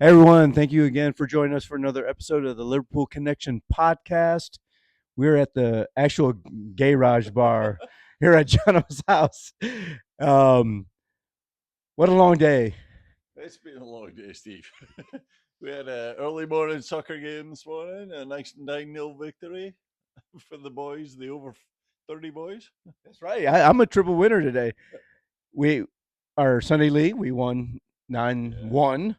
Hey everyone, thank you again for joining us for another episode of the Liverpool Connection podcast. We're at the actual garage bar here at Jonno's house. Um, what a long day. It's been a long day, Steve. We had an early morning soccer game this morning, a nice 9-0 victory for the boys, the over 30 boys. That's right. I'm a triple winner today. We our Sunday league, we won nine Yeah, one,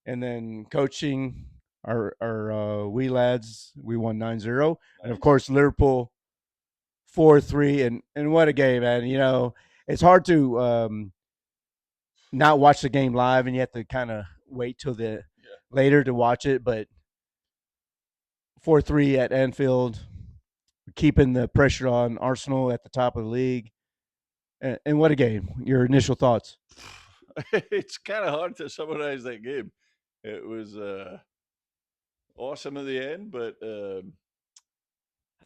and then coaching our wee lads, we won 9-0, and of nice. course Liverpool 4-3, and what a game, man. It's hard to not watch the game live, and you have to kind of wait till the Yeah, later to watch it. But 4-3 at Anfield, keeping the pressure on Arsenal at the top of the league, and what a game! Your initial thoughts? it's kind of hard to summarize that game. It was awesome at the end, but I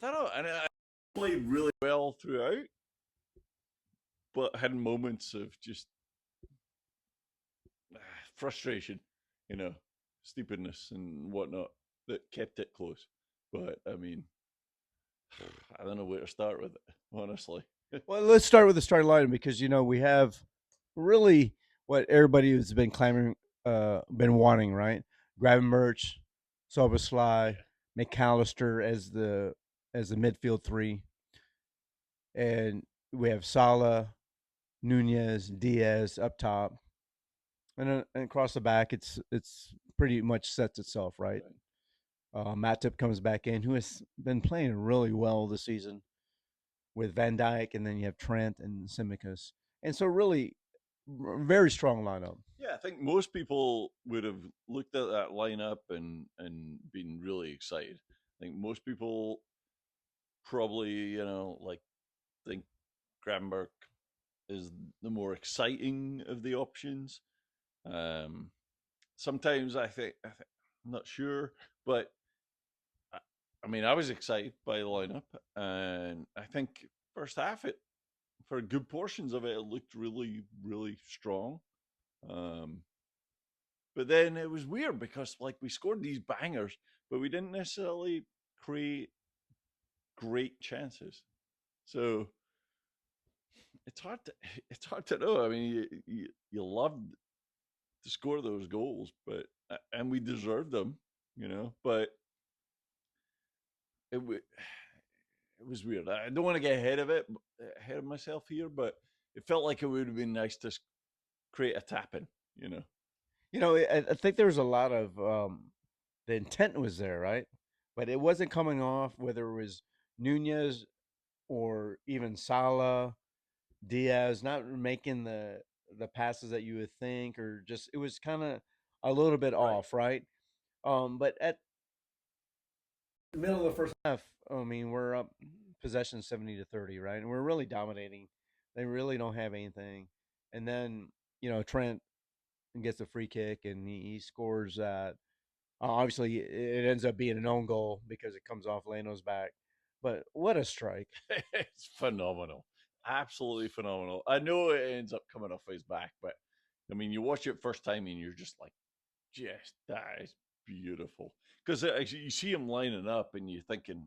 don't know. And I played really well throughout, but had moments of just frustration, you know, stupidness and whatnot that kept it close. But I mean, I don't know where to start with it, honestly. Well, let's start with the starting lineup because we have really what everybody has been clamoring, been wanting, right? Gravenberch, Soboslai, Yeah, McAllister as the midfield three, and we have Salah, Nunez, Diaz up top, and across the back, it's pretty much sets itself, right? right. Matip comes back in, who has been playing really well this season with Van Dijk, and then you have Trent and Simicas, and so really very strong lineup. Yeah, I think most people would have looked at that lineup and been really excited. I think most people probably, like think Gravenberg is the more exciting of the options. Um, Sometimes I'm not sure, but I, I mean, I was excited by the lineup, and I think first half it for good portions of it, it looked really, really strong. Um, but then it was weird because like we scored these bangers, but we didn't necessarily create great chances. So it's hard to it's hard to know. I mean, you love to score those goals, but and we deserved them, But it it was weird. I don't want to get ahead of myself here, but it felt like it would have been nice to create a tap in, you know. I think there was a lot of the intent was there, right? But it wasn't coming off, whether it was Nunez or even Salah, Diaz, not making the passes that you would think, or just it was kind of a little bit Right. off, right? But at the middle of the first half, I mean, we're up possession 70-30, right? And we're really dominating. They really don't have anything. And then, Trent gets a free kick and he scores that. Obviously, it ends up being an own goal because it comes off Leno's back. But what a strike. It's phenomenal. Absolutely phenomenal. I know it ends up coming off his back, but I mean, you watch it first time and you're just like, yes, that is beautiful. Because you see him lining up and you're thinking,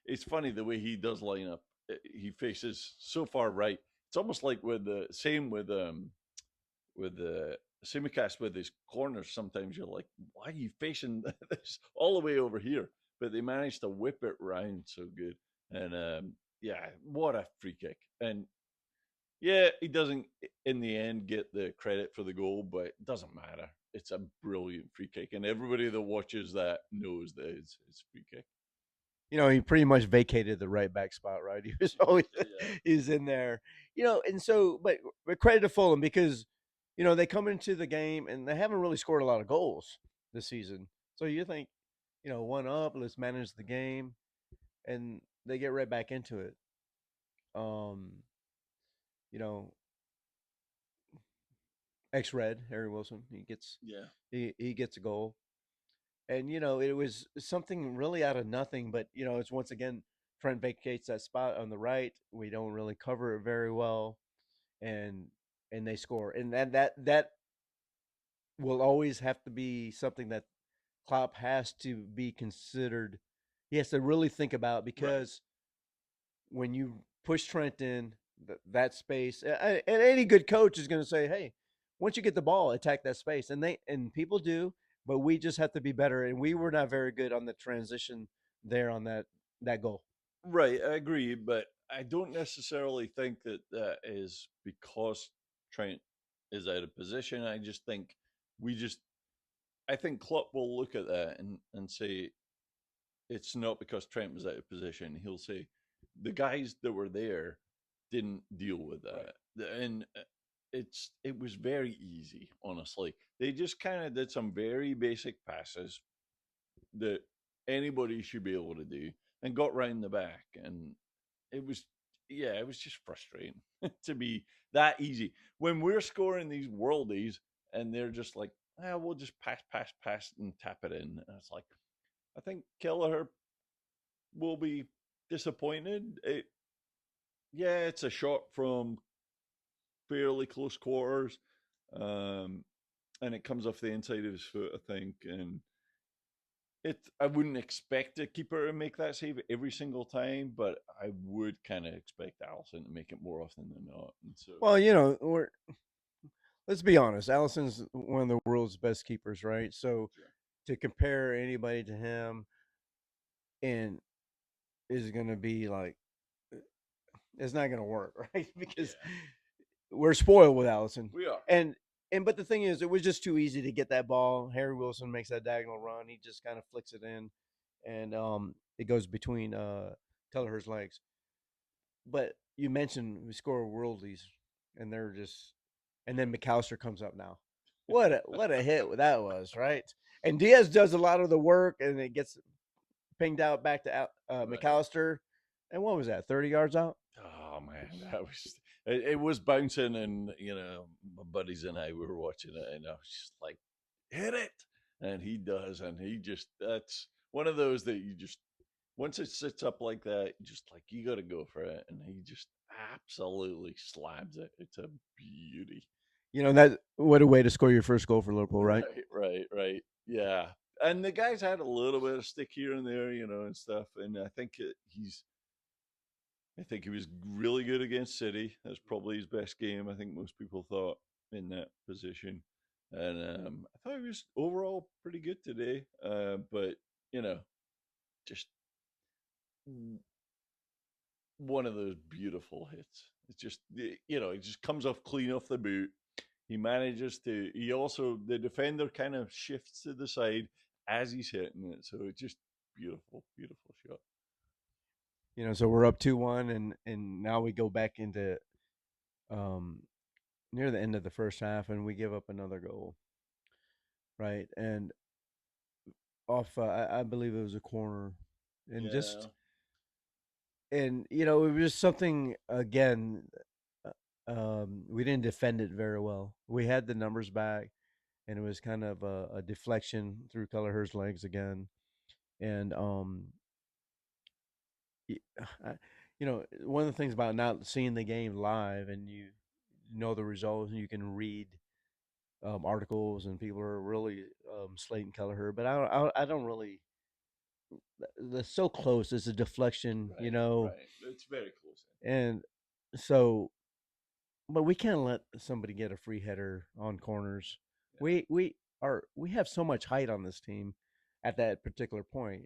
it's funny the way he does line up. He faces so far right. It's almost like with the same with the Simicast with his corners. Sometimes you're like, why are you facing this all the way over here? But they managed to whip it round so good. And yeah, what a free kick. And yeah, he doesn't in the end get the credit for the goal, but it doesn't matter. It's a brilliant free kick, and everybody that watches that knows that it's free kick. He pretty much vacated the right back spot, right? He was always Yeah, he's in there, and so, but credit to Fulham because they come into the game and they haven't really scored a lot of goals this season. So you think, one up, let's manage the game, and they get right back into it. Um, you know, ex Red Harry Wilson, yeah, he gets a goal, and it was something really out of nothing, but it's once again Trent vacates that spot on the right. We don't really cover it very well, and they score, and that will always have to be something that Klopp has to be considered. He has to really think about Right. because when you push Trent in that space, and any good coach is going to say, "Hey, once you get the ball, attack that space," and people do, but we just have to be better, and we were not very good on the transition there on that goal. Right, I agree, but I don't necessarily think that that is because Trent is out of position. I just think we just, I think Klopp will look at that and say it's not because Trent was out of position. He'll say the guys that were there didn't deal with Right. that, and it was very easy. Honestly, they just kind of did some very basic passes that anybody should be able to do, and got round the back, and it was, yeah, it was just frustrating to be that easy when we're scoring these worldies, and they're just like, ah, we'll just pass, and tap it in. And it's like, I think Kelleher will be disappointed. Yeah, it's a shot from fairly close quarters, um, and it comes off the inside of his foot, I think. And I wouldn't expect a keeper to make that save every single time, but I would kind of expect Allison to make it more often than not. And so, Well, let's be honest. Allison's one of the world's best keepers, right? So sure. to compare anybody to him and is going to be like it's not going to work, right? Because Yeah, we're spoiled with Allison, we are. and but the thing is, it was just too easy to get that ball. Harry Wilson makes that diagonal run. He just kind of flicks it in, and it goes between Kelleher's legs. But you mentioned we score worldies, and they're just, and then McAllister comes up now. What a hit that was, right? And Diaz does a lot of the work, and it gets pinged out back to Right. McAllister. And what was that? 30 yards out. Oh man, that was it was bouncing, and my buddies and I we were watching it, and I was just like, hit it, and he does, and he just, that's one of those that you just, once it sits up like that, just like, you got to go for it, and he just absolutely slabs it. It's a beauty. That what a way to score your first goal for Liverpool, right? Right, right, right. Yeah, and the guy's had a little bit of stick here and there, and stuff, and I think he was really good against City. That's probably his best game. I think most people thought in that position, and I thought he was overall pretty good today. But you know, just one of those beautiful hits. It's just, it just comes off clean off the boot. He manages to. He also, the defender kind of shifts to the side as he's hitting it, so it's just beautiful, beautiful shot. So we're up 2-1, and now we go back into um, near the end of the first half, and we give up another goal, right? And off, I believe it was a corner, and Yeah, it was just something again. We didn't defend it very well. We had the numbers back, and it was kind of a deflection through Kelleher's legs again, and one of the things about not seeing the game live and you know the results and you can read articles and people are really slating Kelleher, but I don't really. That's so close. It's a deflection, right, right. It's very close. and so, but we can't let somebody get a free header on corners. Yeah. We have so much height on this team at that particular point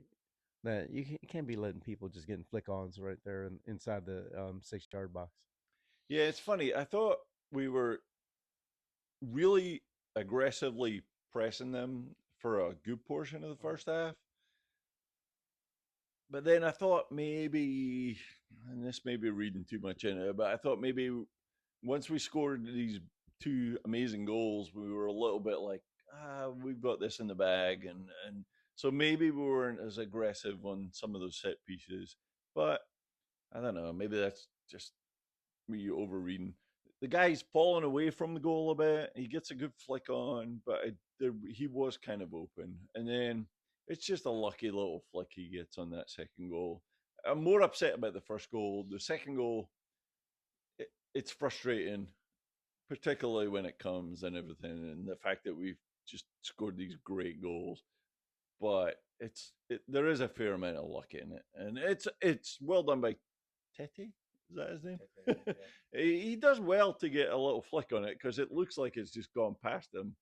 that you can't be letting people just getting flick-ons right there inside the 6-yard box. Yeah, it's funny. I thought we were really aggressively pressing them for a good portion of the first half. But then I thought maybe, and this may be reading too much in it, but I thought maybe once we scored these two amazing goals, we were a little bit like, we've got this in the bag. And so maybe we weren't as aggressive on some of those set pieces. But I don't know, maybe that's just me overreading. The guy's falling away from the goal a bit. He gets a good flick on, but he was kind of open. And then it's just a lucky little flick he gets on that second goal. I'm more upset about the first goal. The second goal, it's frustrating particularly when it comes and everything, and the fact that we've just scored these great goals. But there is a fair amount of luck in it, and it's well done by Tete. Is that his name? Tete, yeah. He does well to get a little flick on it because it looks like it's just gone past him,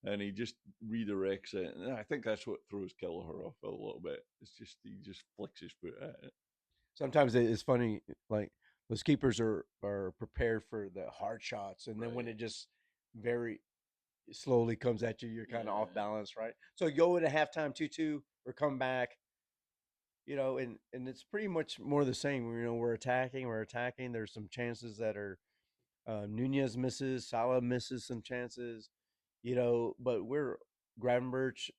and he just redirects it. And I think that's what throws Kelleher off a little bit. It's just he just flicks his foot at it. Sometimes it's funny, like those keepers are prepared for the hard shots, and then when Right. it just very slowly comes at you, you're kind of off Yeah. balance, right? So you go into halftime 2-2 or come back, and it's pretty much more the same. We're attacking. There's some chances that are Nunez misses, Salah misses some chances, but we're Gravenberch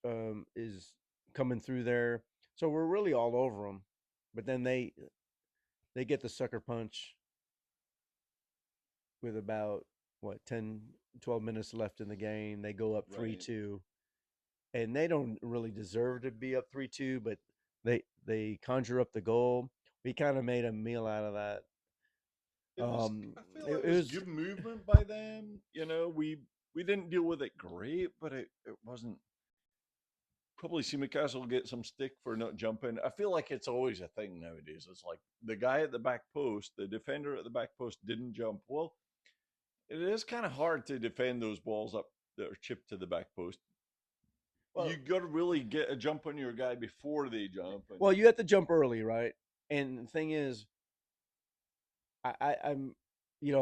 is coming through there, so we're really all over them. But then they get the sucker punch with about what 10, 12 minutes left in the game. They go up three Right. two, and they don't really deserve to be up 3-2, but they conjure up the goal. We kind of made a meal out of that. It was. I feel It, it it was was good movement by them. We didn't deal with it great, but it wasn't. Probably Simicast will get some stick for not jumping. I feel like it's always a thing nowadays. It's like the guy at the back post, the defender at the back post didn't jump. Well, it is kind of hard to defend those balls up that are chipped to the back post. You well, got to really get a jump on your guy before they jump. And well, you have to jump early, right? And the thing is, I'm,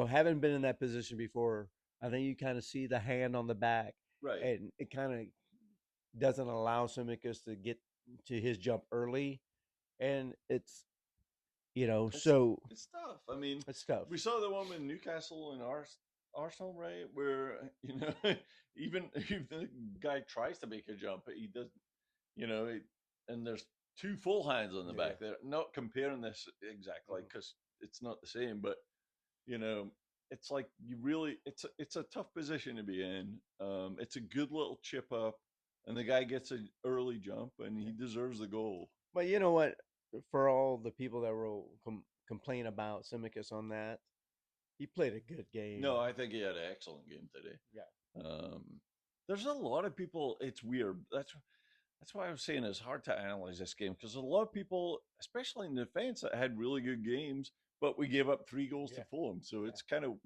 haven't been in that position before. I think you kind of see the hand on the back, right, and it kind of doesn't allow Simicus to get to his jump early, and it's so it's tough. I mean, it's tough. we saw the one with Newcastle and Arsenal, right? Where even if the guy tries to make a jump, he doesn't. You know, it, and there's two full hands on the Yeah. back. They're not comparing this exactly Mhm. because it's not the same, but you know, it's like you really it's a tough position to be in. It's a good little chip up, and the guy gets an early jump, and he deserves the goal. But you know what? For all the people that will complain about Simicus on that, he played a good game. No, I think he had an excellent game today. Yeah. Um, there's a lot of people. It's weird. That's why I was saying it's hard to analyze this game because a lot of people, especially in defense, that had really good games, but we gave up 3 goals to Yeah. Fulham. So Yeah. it's kind of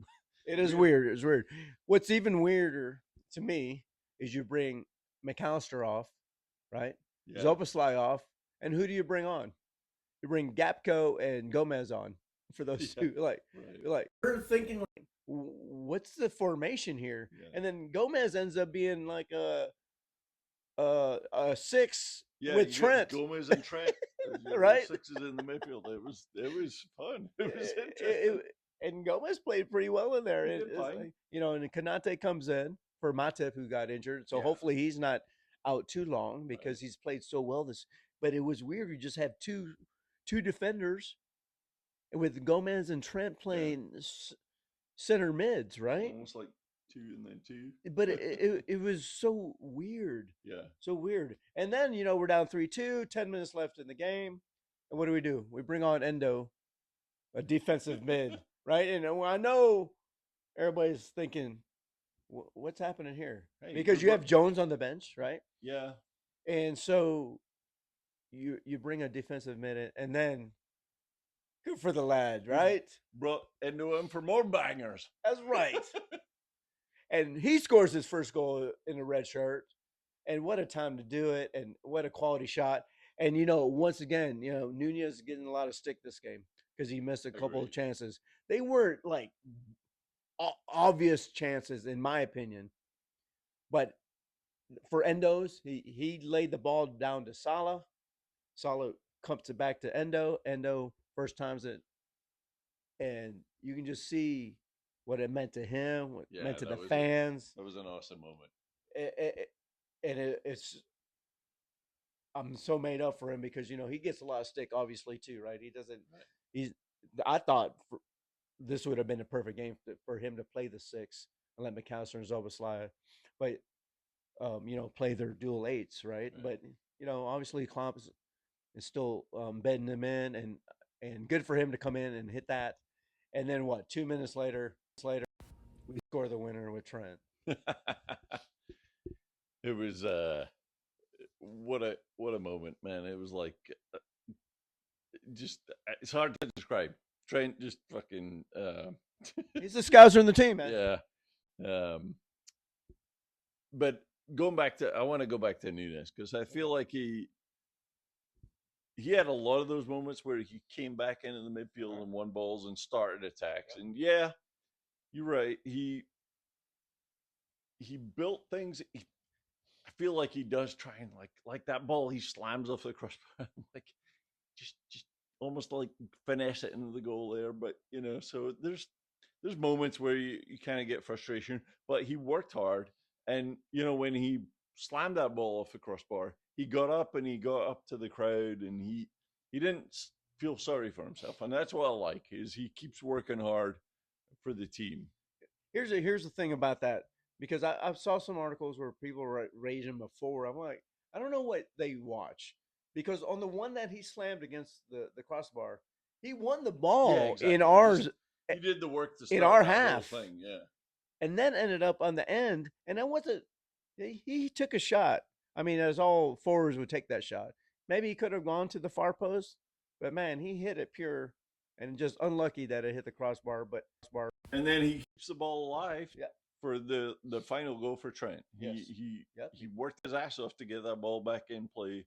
It is weird. weird. It's weird. What's even weirder to me is you bring McAllister off, right? Yeah. Zoboslai off, and who do you bring on? You bring Gapco and Gomez on for those Yeah. two. Right. Like we're thinking, like, what's the formation here? Yeah. And then Gomez ends up being like a six Yeah. with You got Trent, Gomez and Trent as your right? sixes in the midfield. It was fun. It was It- interesting. it- and Gomez played pretty well in there. He did fine. And Kanate comes in for Matip, who got injured. So Yeah. hopefully he's not out too long Right. because he's played so well this. But it was weird. You just have two defenders with Gomez and Trent Yeah. playing center mids, right? Almost like two and then two. But it was so weird, Yeah. so weird. And then we're down 3-2, 10 minutes left in the game, and what do? We bring on Endo, a defensive mid, right? And I know everybody's thinking, what's happening here? Hey, Because good you luck. have Jones on the bench, right? Yeah. And so you bring a defensive mid in, and then good for the lad, right? Brought into him for more bangers. That's right. And he scores his first goal in a red shirt. And what a time to do it, and what a quality shot. And once again, Nunez is getting a lot of stick this game because he missed a couple of Agreed. chances. They weren't like obvious chances, in my opinion. But for Endo's, he laid the ball down to Salah. Salah comes it back to Endo. Endo first times it, and you can just see what it meant to him, what it Yeah, meant to the fans. that was an awesome moment. It's I'm so made up for him because he gets a lot of stick, obviously too, right? He doesn't. Right. He's. I thought this would have been a perfect game for him to play the six and let McAllister and Zoboslai, but play their dual eights, right? Right. But obviously Klopp is still bedding them in, and good for him to come in and hit that. And then what? 2 minutes later, we score the winner with Trent. It was what a moment, man. It was like just it's hard to describe. Trent just fucking He's the scouser in the team, man. yeah. Um, but going back to, I want to go back to Nunes because I feel like he had a lot of those moments where he came back into the midfield and won balls and started attacks. And yeah, you're right. He built things. I feel like he does try and like that ball he slams off the crossbar, like just almost like finesse it into the goal there. But so there's moments where you kind of get frustration. But he worked hard, and when he slammed that ball off the crossbar, he got up and he got up to the crowd, and he didn't feel sorry for himself, and that's what I like is he keeps working hard for the team. Here's the thing about that, because I saw some articles where people were raging before. I'm like, I don't know what they watch, because on the one that he slammed against the crossbar, he won the Yeah, ball in exactly. ours He did the work to in start our that whole half, thing. Yeah, and then ended up on the end, and that wasn't. He took a shot. I mean, as all forwards would take that shot. Maybe he could have gone to the far post, but man, he hit it pure, and just unlucky that it hit the crossbar. But and then he keeps the ball alive yeah, for the final goal for Trent. yes, yep. He worked his ass off to get that ball back in play,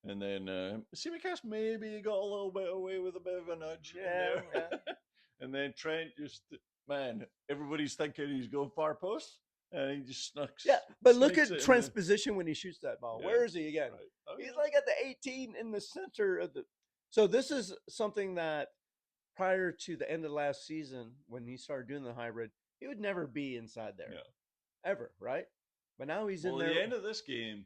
and then Simicast maybe got a little bit away with a bit of a nudge in Yeah, there, yeah. and then Trent just, man, everybody's thinking he's going far post, and he just Yeah, but look sneaks at it in Trent's the position when he shoots that ball. yeah Where is he again? right. Oh He's yeah, like at the 18 in the center of the. So this is something that prior to the end of last season, when he started doing the hybrid, he would never be inside there no. ever, right? But now he's in Well, at there. the end of this game,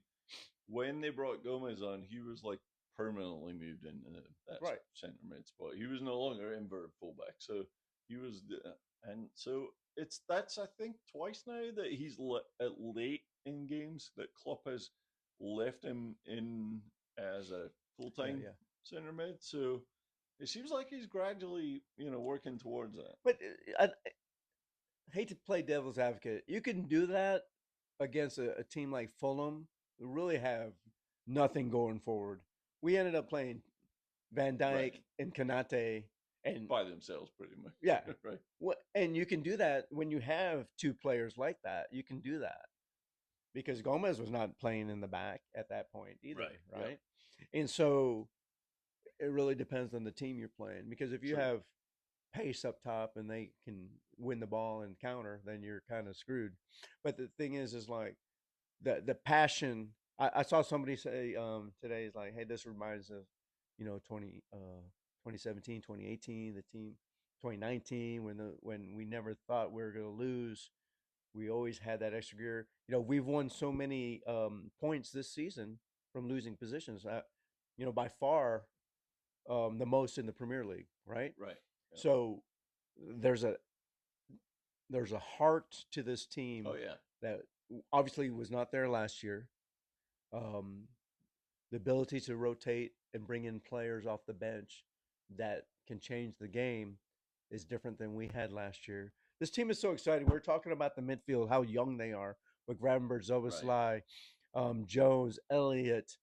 when they brought Gomez on, he was like permanently moved into that Right. center mid spot. He was no longer inverted fullback, so he was, and so that's I think twice now that he's at late in games that Klopp has left him in as a full Yeah, time yeah. center mid. So it seems like he's gradually working towards that. But I hate to play devil's advocate. You can do that against a team like Fulham, who really have nothing going forward. We ended up playing Van Right. Dyke and Kanate, and By themselves, pretty much. yeah, right. and you can do that when you have two players like that. You can do that because Gomez was not playing in the back at that point either, Right. right? Yep. And so it really depends on the team you're playing, because if you True. have pace up top and they can win the ball and counter, then you're kind of screwed. But the thing is like the passion. I saw somebody say today is like, hey, this reminds of 2017, 2018, the team 2019 when we never thought we were going to lose. We always had that extra gear. We've won so many points this season from losing positions. By far the most in the Premier League, right? Right. Yep. So there's a there's a heart to this team Oh yeah. that obviously was not there last year. Um, the ability to rotate and bring in players off the bench that can change the game is different than we had last year. This team is so exciting. We're talking about the midfield, how young they are with Gravenberch, Right. Zoboslai, Jones, Elliott,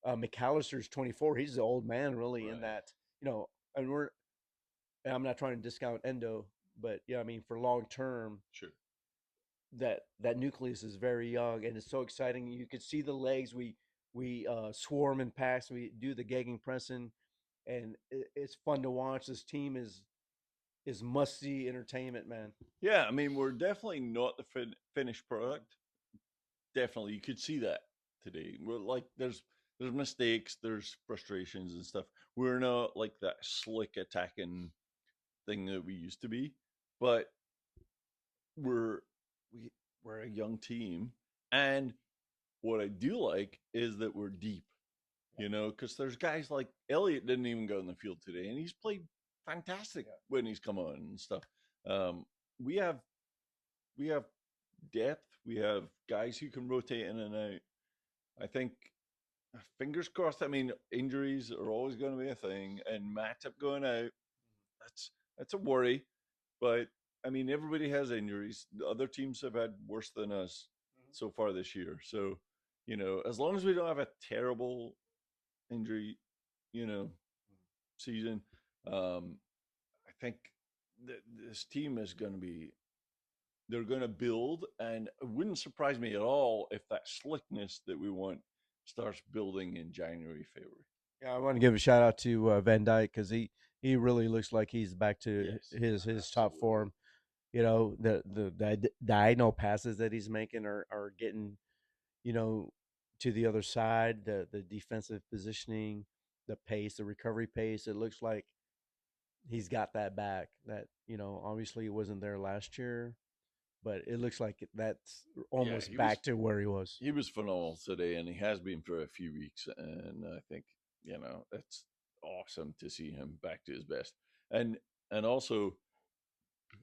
McAllister's 24. He's the old man, really, in Right. that, and I'm not trying to discount Endo, but yeah, I mean, for long term, Sure. that nucleus is very young and it's so exciting. You could see the legs. We swarm and pass. We do the gagging pressing, and it's fun to watch. This team is must see entertainment, man. Yeah, I mean, we're definitely not the finished product. Definitely, you could see that today. We're like, there's mistakes, there's frustrations and stuff. We're not like that slick attacking thing that we used to be, but we're we we're a young team, and what I do like is that we're deep. Because there's guys like Elliot didn't even go in the field today, and he's played fantastic when he's come on and stuff. Um, we have we have depth. We have guys who can rotate in and out. I think, fingers crossed. I mean, injuries are always going to be a thing, and Matip going out, that's a worry. But I mean, everybody has injuries. The other teams have had worse than us so far this year. So, as long as we don't have a terrible injury, you know, season, I think this team is going to be. They're going to build, and it wouldn't surprise me at all if that slickness that we want starts building in January, February. Yeah, I want to give a shout out to Van Dyke because he really looks like he's back to Yes, his top absolutely. form. You know, the diagonal passes that he's making are getting, you know, to the other side. The defensive positioning, the pace, the recovery pace. It looks like he's got that back. That, obviously it wasn't there last year, but it looks like that's Yeah, almost back to where he was. he was phenomenal today, and he has been for a few weeks. And I think it's awesome to see him back to his best. And also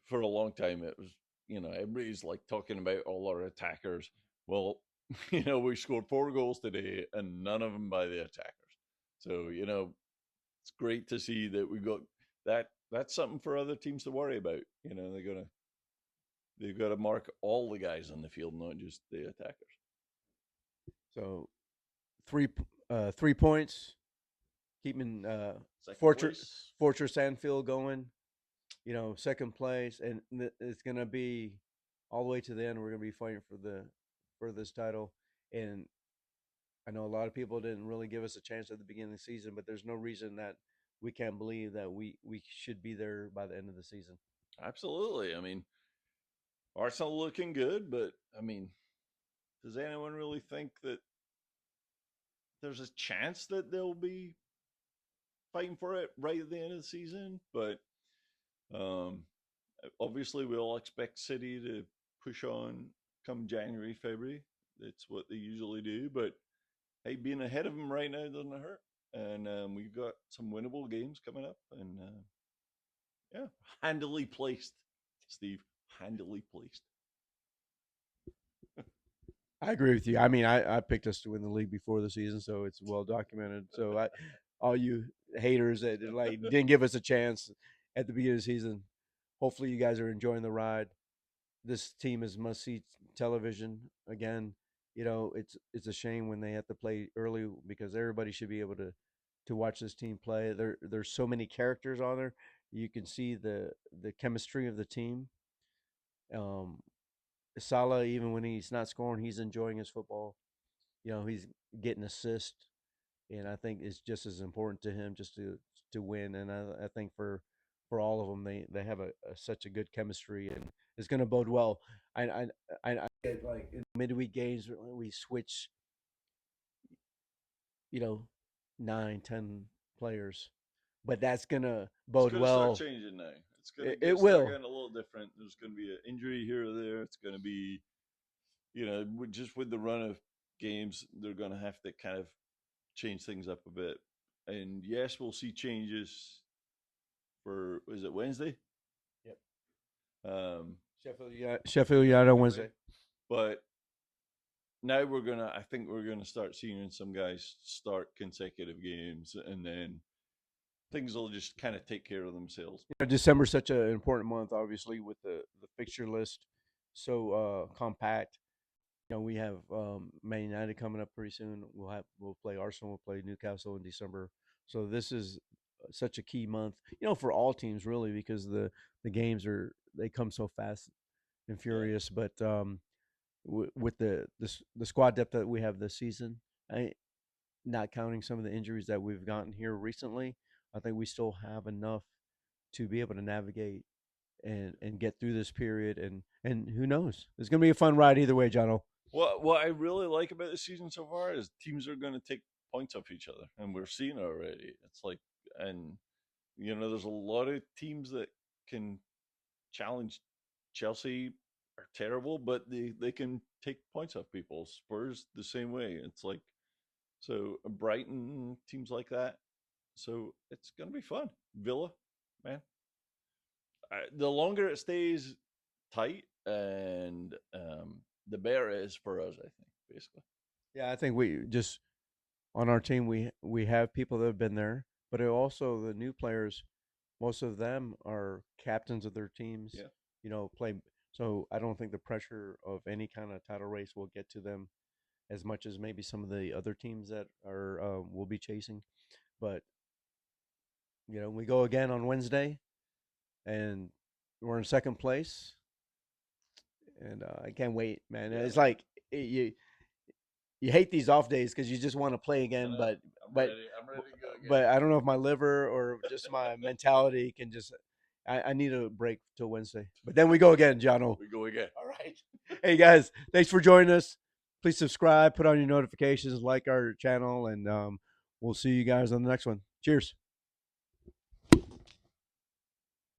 for a long time, it was everybody's like talking about all our attackers. Well, we scored 4 goals today, and none of them by the attackers. So it's great to see that we got that. That's something for other teams to worry about. They've got to mark all the guys on the field, not just the attackers. So three 3 points, keeping Second Fortress place. Fortress Anfield going. Second place, and it's gonna be all the way to the end. We're gonna be fighting for this title, and I know a lot of people didn't really give us a chance at the beginning of the season, but there's no reason that we can't believe that we should be there by the end of the season. Absolutely. I mean, Arsenal looking good, but I mean, does anyone really think that there's a chance that they'll be fighting for it right at the end of the season? But um, obviously, we all expect City to push on come January, February. That's what they usually do. But hey, being ahead of them right now doesn't hurt. And we've got some winnable games coming up. And yeah, handily placed, Steve. Handily placed. I agree with you. I mean, I picked us to win the league before the season, so it's well documented. So all you haters that like didn't give us a chance at the beginning of the season, hopefully you guys are enjoying the ride. This team is must see television again. It's a shame when they have to play early because everybody should be able to watch this team play. There's so many characters on there. You can see the chemistry of the team. Um, Salah, even when he's not scoring, he's enjoying his football. He's getting assists, and I think it's just as important to him just to win. And I think for all of them, they have such a good chemistry, and it's going to bode well. I get like in midweek games we switch, you know, 9, 10 players, but that's going to It's bode going to start well. changing now. It's going to It start will. getting a little different. There's going to be an injury here or there. It's going to be, just with the run of games, they're going to have to kind of change things up a bit. And yes, we'll see changes for, is it Wednesday? Yep. Um, Sheffield United on Wednesday. but now I think we're going to start seeing some guys start consecutive games, and then things will just kind of take care of themselves. December's such an important month, obviously, with the fixture list so compact. We have Man United coming up pretty soon. We'll play Arsenal. We'll play Newcastle in December. So this is such a key month, for all teams really, because the games they come so fast and Yeah. furious. But with the squad depth that we have this season, not counting some of the injuries that we've gotten here recently, I think we still have enough to be able to navigate and get through this period. And who knows? It's going to be a fun ride either way, Jono. What I really like about the season so far is teams are going to take points off each other, and we're seeing it already. It's like, and there's a lot of teams that can challenge. Chelsea are terrible, but they can take points off people. Spurs the same way. It's like, so Brighton, teams like that. So it's going to be fun. Villa, man. The longer it stays tight, and the better it is for us, I think, basically. Yeah, I think we just on our team we have people that have been there, but also the new players. Most of them are captains of their teams. Yeah. play. So I don't think the pressure of any kind of title race will get to them as much as maybe some of the other teams that are will be chasing. But we go again on Wednesday, and we're in second place, and I can't wait, man. Yeah, It's man. like you hate these off days because you just want to play I again, know. but I'm but ready. I'm ready to go again. but I don't know if my liver or just my mentality can just. I need a break till Wednesday, but then we go again, Jono. We go again. All right. Hey guys, thanks for joining us. Please subscribe, put on your notifications, like our channel, and we'll see you guys on the next one. Cheers.